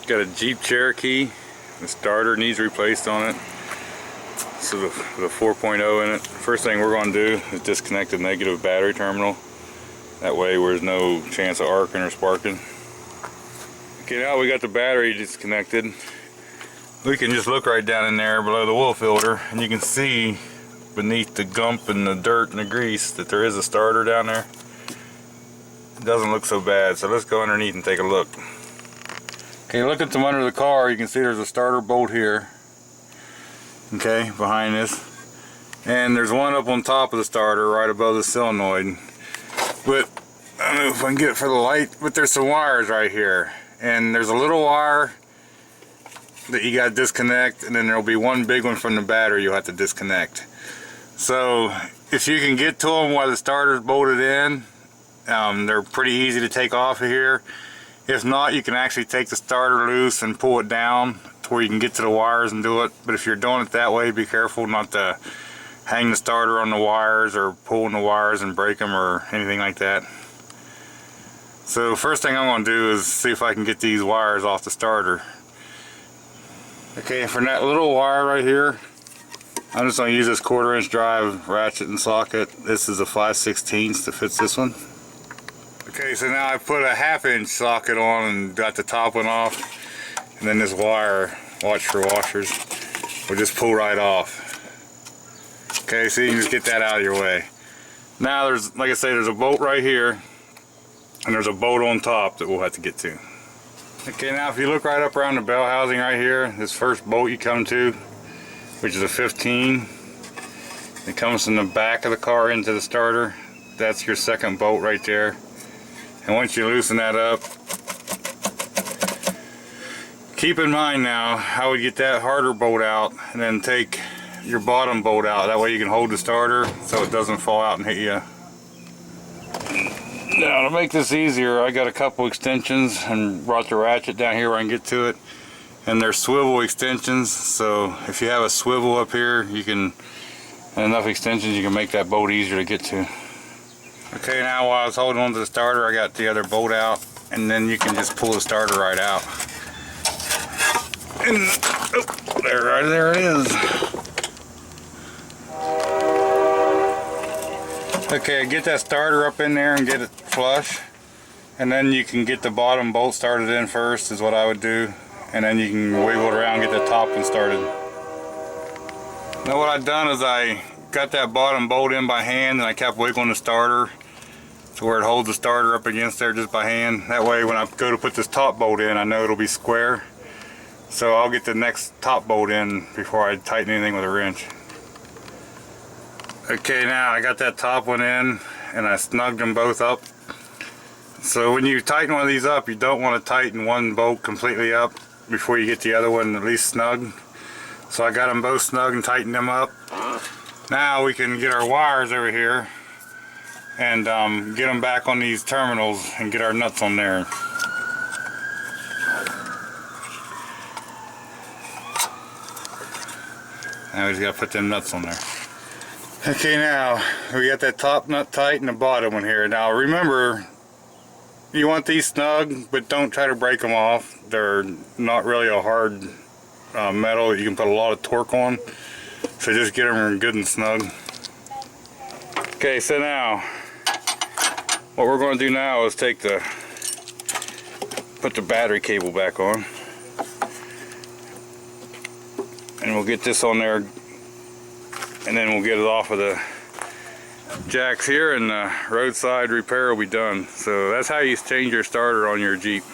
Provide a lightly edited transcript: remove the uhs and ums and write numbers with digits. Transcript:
Got a Jeep Cherokee. The starter needs replaced on it. So the 4.0 in it. First thing we're going to do is disconnect the negative battery terminal. That way there's no chance of arcing or sparking. Okay, now we got the battery disconnected. We can just look right down in there below the oil filter and you can see beneath the gump and the dirt and the grease that there is a starter down there. It doesn't look so bad, so let's go underneath and take a look. Okay, look at from under the car, you can see there's a starter bolt here. Okay, behind this. And there's one up on top of the starter right above the solenoid. But I don't know if I can get it for the light, but there's some wires right here. And there's a little wire that you got to disconnect, and then there'll be one big one from the battery you'll have to disconnect. So if you can get to them while the starter's bolted in, they're pretty easy to take off of here. If not, you can actually take the starter loose and pull it down to where you can get to the wires and do it. But if you're doing it that way, be careful not to hang the starter on the wires or pulling the wires and break them or anything like that. So first thing I'm going to do is see if I can get these wires off the starter. Okay, for that little wire right here, I'm just going to use this 1/4" drive ratchet and socket. This is a 5/16 that fits this one. Okay, so now I put a 1/2" socket on and got the top one off, and then this wire, watch for washers, will just pull right off. Okay, so you can just get that out of your way. Now there's, like I say, there's a bolt right here, and there's a bolt on top that we'll have to get to. Okay, now if you look right up around the bell housing right here, this first bolt you come to, which is a 15, it comes from the back of the car into the starter. That's your second bolt right there. And once you loosen that up, keep in mind now, I would get that harder bolt out and then take your bottom bolt out. That way you can hold the starter so it doesn't fall out and hit you. Now to make this easier, I got a couple extensions and brought the ratchet down here where I can get to it. And they're swivel extensions, so if you have a swivel up here, you can, and enough extensions, you can make that bolt easier to get to. Okay, now while I was holding on to the starter, I got the other bolt out, and then you can just pull the starter right out. And oh, there it is. Okay, get that starter up in there and get it flush, and then you can get the bottom bolt started in first, is what I would do, and then you can wiggle it around and get the top one started. Now what I've done is I got that bottom bolt in by hand, and I kept wiggling the starter to where it holds the starter up against there just by hand. That way when I go to put this top bolt in, I know it'll be square. So I'll get the next top bolt in before I tighten anything with a wrench. Okay, now I got that top one in and I snugged them both up. So when you tighten one of these up, you don't want to tighten one bolt completely up before you get the other one at least snug. So I got them both snug and tightened them up. Now we can get our wires over here and get them back on these terminals and get our nuts on there. Now we just got to put them nuts on there. Okay, now we got that top nut tight and the bottom one here. Now remember, you want these snug, but don't try to break them off. They're not really a hard metal that you can put a lot of torque on. So just get them good and snug. Okay, so now what we're going to do now is put the battery cable back on, and we'll get this on there, and then we'll get it off of the jacks here, and the roadside repair will be done. So that's how you change your starter on your Jeep.